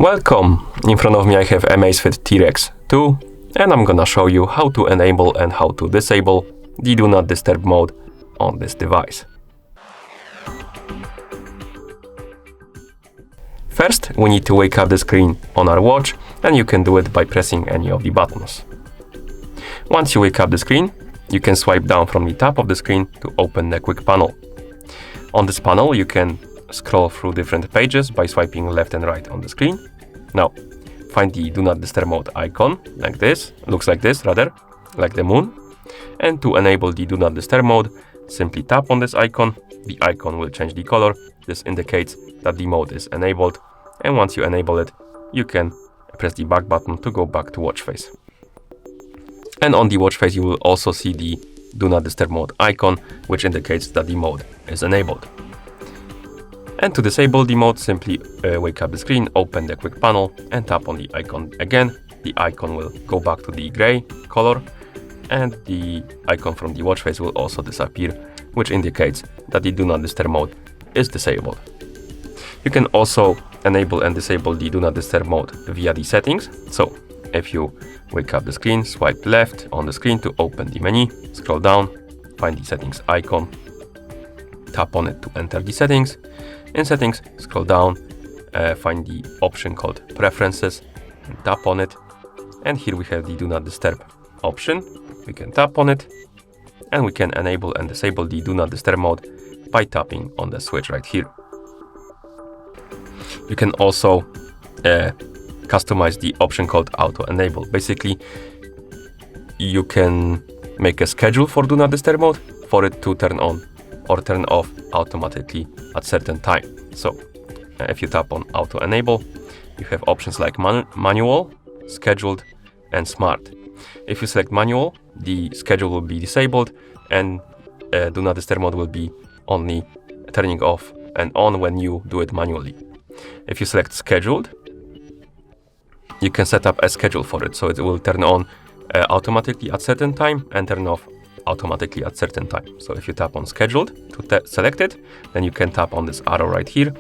Welcome! In front of me I have Amazfit T Rex 2 and I'm gonna show you how to enable and how to disable the Do Not Disturb mode on this device. First, we need to wake up the screen on our watch, and you can do it by pressing any of the buttons. Once you wake up the screen, you can swipe down from the top of the screen to open the quick panel. On this panel, you can scroll through different pages by swiping left and right on the screen. Now, find the Do Not Disturb mode icon, like this, looks like this rather, like the moon. And to enable the Do Not Disturb mode, simply tap on this icon. The icon will change the color. This indicates that the mode is enabled. And once you enable it, you can press the back button to go back to watch face. And on the watch face, you will also see the Do Not Disturb mode icon, which indicates that the mode is enabled. And to disable the mode, simply wake up the screen, open the quick panel and tap on the icon again. The icon will go back to the gray color and the icon from the watch face will also disappear, which indicates that the Do Not Disturb mode is disabled. You can also enable and disable the Do Not Disturb mode via the settings. So if you wake up the screen, swipe left on the screen to open the menu, scroll down, find the settings icon, tap on it to enter the settings. In settings, scroll down, find the option called preferences and tap on it. And here we have the Do Not Disturb option. We can tap on it and we can enable and disable the Do Not Disturb mode by tapping on the switch right here. You can also customize the option called Auto Enable. Basically, you can make a schedule for Do Not Disturb mode for it to turn on or turn off automatically at certain time. So if you tap on Auto Enable, you have options like manual, scheduled and smart. If you select manual, the schedule will be disabled and Do Not Disturb mode will be only turning off and on when you do it manually. If you select scheduled, you can set up a schedule for it, so it will turn on automatically at certain time and turn off automatically at certain time. So if you tap on scheduled to select it, then you can tap on this arrow right here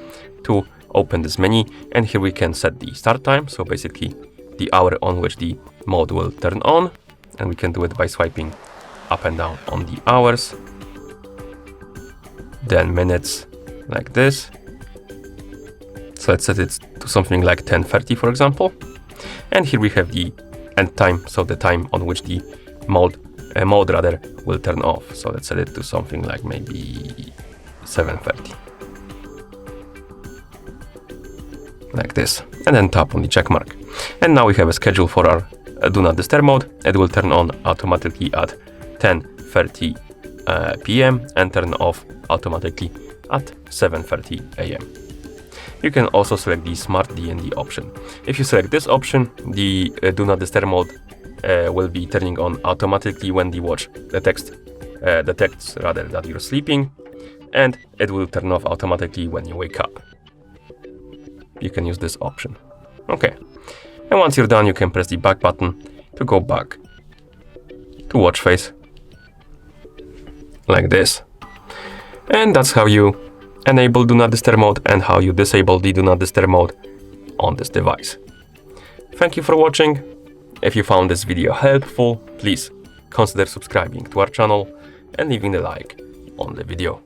to open this menu, and here we can set the start time, so basically the hour on which the mode will turn on, and we can do it by swiping up and down on the hours, then minutes like this. So let's set it to something like 10:30 for example, and here we have the end time, so the time on which the mode will turn off. So let's set it to something like maybe 7:30, like this, and then tap on the check mark. And now we have a schedule for our Do Not Disturb mode. It will turn on automatically at 10:30 p.m. and turn off automatically at 7:30 a.m. You can also select the Smart DND option. If you select this option, the Do Not Disturb mode will be turning on automatically when the watch detects that you're sleeping, and it will turn off automatically when you wake up. You can use this option. Okay. And once you're done, you can press the back button to go back to watch face, like this. And that's how you enable Do Not Disturb mode and how you disable the Do Not Disturb mode on this device. Thank you for watching. If you found this video helpful, please consider subscribing to our channel and leaving a like on the video.